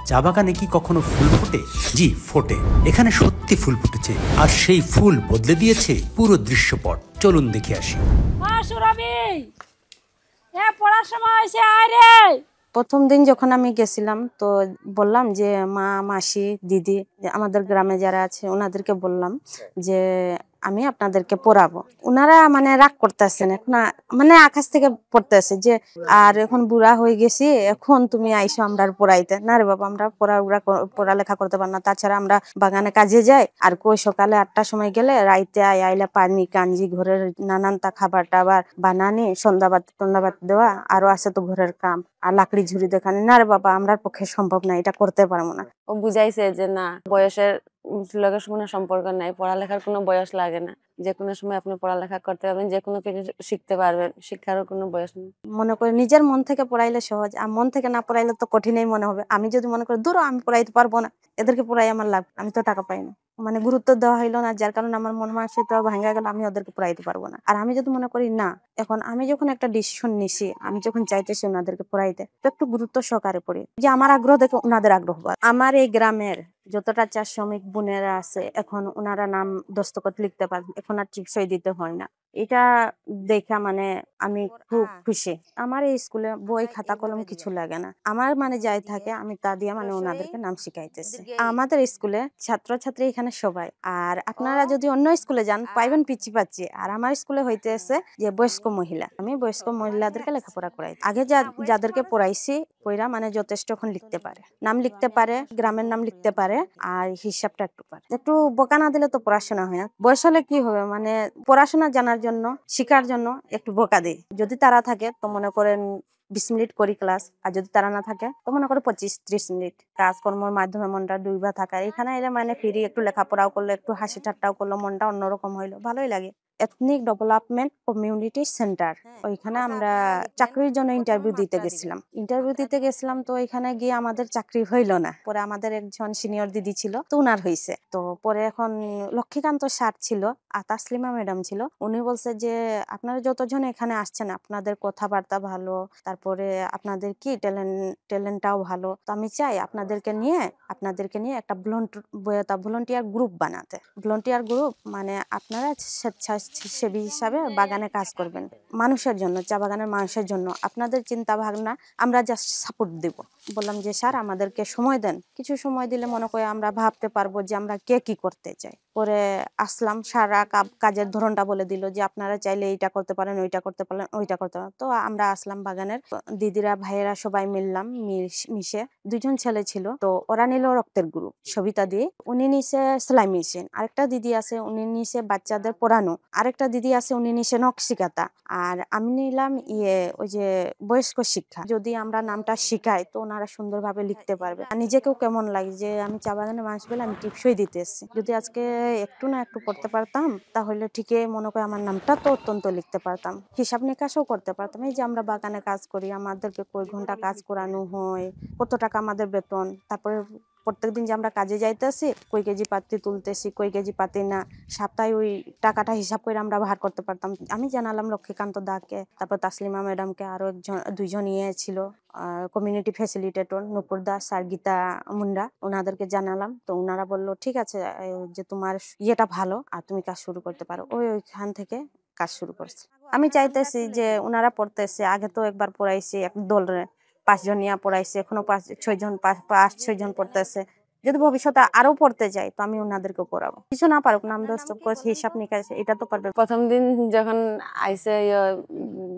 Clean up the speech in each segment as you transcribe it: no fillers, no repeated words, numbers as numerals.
চা বাগানে কি কখনো ফুল ফোটে? জি ফোটে, এখানে সত্যি ফুল ফুটেছে, আর সেই ফুল বদলে দিয়েছে পুরো দৃশ্যপট। চলুন দেখে আসি। প্রথম দিন যখন আমি গেছিলাম তো বললাম যে মা, মাসি, দিদি, আমাদের গ্রামে যারা আছে ওনাদেরকে বললাম যে আমি আপনাদেরকে পড়াবো। ওনারা মানে রাগ করতেছেন, এখন মানে আকাশ থেকে পড়তেছে যে আর এখন বুড়া হয়ে গেছি, এখন তুমি আইসো আমরা পড়াইতে। না রে বাবা, আমরা পড়ালেখা করতে পার না, তাছাড়া আমরা বাগানে কাজে যাই, আর কই সকালে 8টার সময় গেলে রাইতে আইলা পানি কাঞ্জি ঘরের নানানটা খাবার টাবার বানানি, সন্ধ্যাবাত দেওয়া, আরো আছে তো ঘরের কাম, আর লাকড়ি ঝুড়ি দেখানি। না রে বাবা, আমরার পক্ষে সম্ভব না, এটা করতে পারবো না। ও বুঝাইছে যে না, বয়সের লগে কোনো সম্পর্ক নাই, পড়ালেখার কোনো বয়স লাগে না, যে কোনো সময় আপনি পড়ালেখা করতে পারবেন, যে কোনো কিছু শিখতে পারবেন, শিক্ষারও কোনো বয়স নেই। মনে করি নিজের মন থেকে পড়াইলে সহজ, আর মন থেকে না পড়াইলে তো কঠিনই মনে হবে। আমি যদি মনে করি দূর আমি পড়াইতে পারবো না, এদেরকে পড়াই আমার লাভ, আমি তো টাকা পাই না, মানে গুরুত্ব দেওয়া হইলো না, যার কারণে আমার মন মানসিকতা ভাঙা গেল, আমি ওদেরকে পড়াইতে পারবো না। আর আমি যদি মনে করি না, এখন আমি যখন একটা ডিসিশন নিছি, আমি যখন চাইতেছি ওনাদেরকে পড়াইতে, তো একটু গুরুত্ব সহকারে পড়ি, যে আমার আগ্রহ দেখে ওনাদের আগ্রহ বাড়ে। আমার এই গ্রামের যতটা চা শ্রমিক বোনেরা আছে, এখন ওনারা নাম দস্তখত লিখতে পারেন, এখন আর টিপসই দিতে হয় না। এটা দেখা মানে আমি খুব খুশি। আমার এই স্কুলে বই খাতা কলম কিছু লাগে না, আমার মানে যাই থাকে আমি তা দিয়ে মানে ওনাদেরকে নাম শিখাইতেছি। আমাদের স্কুলে ছাত্রছাত্রী এখানে সবাই, আর আপনারা যদি অন্য স্কুলে যান পাইবেন পিচ্ছি পাচ্ছি, আর আমার স্কুলে হইতেছে যে বয়স্ক মহিলা, আমি বয়স্ক মহিলাদেরকে লেখাপড়া করাই। আগে যাদেরকে পড়াইছি ওইরা মানে যথেষ্ট এখন লিখতে পারে, নাম লিখতে পারে, গ্রামের নাম লিখতে পারে, আর হিসাবটা একটু পারে। একটু বোকা না দিলে তো পড়াশোনা হয় না। বয়স হলে কি হবে, মানে পড়াশোনা জানার জন্য, শিখার জন্য একটু বোকা দিই। যদি তারা থাকে তো মনে করেন 20 মিনিট করি ক্লাস, আর যদি তারা না থাকে তো মনে করো 25-30 মিনিট। কাজকর্মের মাধ্যমে মনটা ডুইবা থাকা, এখানে এলে মানে ফিরি একটু লেখাপড়াও করলো, একটু হাসি ঠাট্টাও করলো, মনটা অন্যরকম হইলো, ভালোই লাগে। এথনিক ডেভেলপমেন্ট কমিউনিটি সেন্টার, ওইখানে আমরা চাকরির জন্য ইন্টারভিউ দিতে গেছিলাম। তো ওইখানে গিয়ে আমাদের চাকরি হইলো না, পরে আমাদের একজন সিনিয়র দিদি ছিল, তো উনার হইছে। তো পরে এখন লক্ষ্মীকান্ত স্যার ছিল আর তাসলিমা ম্যাডাম ছিল, উনি বলছে যে আপনারা যতজন এখানে আসছেন আপনাদের কথাবার্তা ভালো, তারপরে আপনাদের কি ট্যালেন্টটাও ভালো, তো আমি চাই আপনাদেরকে নিয়ে একটা ভলান্টিয়ার গ্রুপ বানাতে। ভলান্টিয়ার গ্রুপ মানে আপনারা স্বেচ্ছাসেবী হিসাবে বাগানে কাজ করবেন, মানুষের জন্য, চা বাগানের মানুষের জন্য। আপনাদের চিন্তা ভাবনা আমরা জাস্ট সাপোর্ট দেব। বললাম যে স্যার আমাদেরকে সময় দেন, কিছু সময় দিলে মনে করে আমরা ভাবতে পারবো যে আমরা কে কি করতে চাই। পরে আসলাম, সারা কাজের ধরনটা বলে দিল যে আপনারা চাইলে এইটা করতে পারেন, ওইটা করতে পারেন, ওইটা করতে পারেন। তো আমরা আসলাম বাগানের দিদিরা ভাইয়েরা সবাই মিললাম, মিশে 2জন ছেলে ছিল, তো ওরা নিল রক্তের গ্রুপ সবিতা দিয়ে, উনি নিছে সেলাই মেশিন, আরেকটা দিদি আছে উনি নিছে বাচ্চাদের পড়ানো, আরেকটা দিদি আছে উনি নিছে নকশিকাতা, আর আমি নিলাম ওই যে বয়স্ক শিক্ষা। যদি আমরা নামটা শিখাই তো ওনারা সুন্দরভাবে লিখতে পারবে, আর নিজেকেও কেমন লাগে যে আমি চা বাগানের মানুষ বলে আমি টিপসই দিতে এসেছি। যদি আজকে একটু না একটু পড়তে পারতাম তাহলে ঠিকই মনে করে আমার নামটা তো অত্যন্ত লিখতে পারতাম, হিসাব নিকাশও করতে পারতাম। এই যে আমরা বাগানে কাজ করি, আমাদেরকে কয় ঘন্টা কাজ করানো হয়, কত টাকা আমাদের বেতন, তারপরে প্রত্যেকদিন যে আমরা কাজে যাইতেছি, কই কেজি পাতি তুলতেছি, কই কেজি পাতি না, সপ্তাহে ওই টাকাটা হিসাব করে আমরা ভার করতে পারতাম। আমি জানালাম লক্ষ্মীকান্ত দাকে, তারপর তাসলিমা ম্যাডামকে, আরো 2জন ছিল কমিউনিটি ফ্যাসিলিটেটর, নুপুর দাস আর গীতা মুন্ডা, ওনাদেরকে জানালাম। তো ওনারা বললো ঠিক আছে, যে তোমার ইয়েটা ভালো আর তুমি কাজ শুরু করতে পারো। ওইখান থেকে কাজ শুরু করছে। আমি চাইতেছি যে ওনারা পড়তেছে, আগে তো একবার পড়াইছি এক দলরে 5 জন নিয়ে পড়াইছে, এখনো 5-6 জন পড়তেছে। যদি ভবিষ্যতে আরো পড়তে যাই তো আমি ওনাদেরকে পড়াবো, কিছু না পারুক, নাম দোস্ত হিসাব নিকাশ এটা তো পারবে। প্রথম দিন যখন আইসে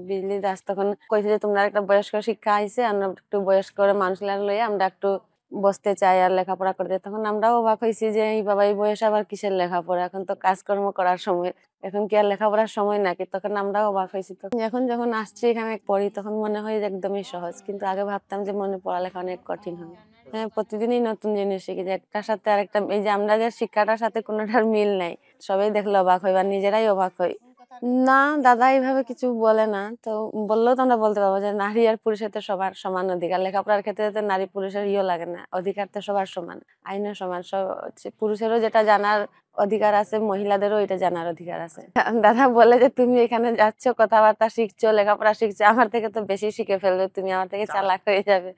বিজলি দাস, তখন কইছে যে তোমরা একটা বয়স্ক শিক্ষা আইসে, আমরা একটু বয়স্ক মানুষ লইয়া আমরা একটু বসতে চাই আর লেখাপড়া করতে। তখন আমরাও অবাক হয়েছি যে এই বাবা এই বয়সে আবার কিসের লেখাপড়া, এখন তো কাজকর্ম করার সময়, এখন কি আর লেখাপড়ার সময় নাকি। তখন আমরাও অবাক হয়েছি। তো এখন যখন আসছি এখানে পড়ি তখন মনে হয় একদমই সহজ, কিন্তু আগে ভাবতাম যে মনে পড়ালেখা অনেক কঠিন হবে। হ্যাঁ, প্রতিদিনই নতুন জিনিস শিখি, যে একটার সাথে আরেকটা, এই যে আমরা যে শিক্ষাটার সাথে কোনোটার মিল নাই, সবাই দেখলে অবাক হয় বা নিজেরাই অবাক হয়। না, দাদা এইভাবে কিছু বলে না, তো বললেও তো আমরা বলতে পারবো যে নারী আর পুরুষের তো সবার সমান অধিকার, লেখাপড়ার ক্ষেত্রে তো নারী পুরুষের লাগে না, অধিকার তো সবার সমান, আইনের সমান। পুরুষেরও যেটা জানার অধিকার আছে, মহিলাদেরও এটা জানার অধিকার আছে। দাদা বলে যে তুমি এখানে যাচ্ছ, কথাবার্তা শিখছো, লেখাপড়া শিখছো, আমার থেকে তো বেশি শিখে ফেলবে, তুমি আমার থেকে চালাক হয়ে যাবে।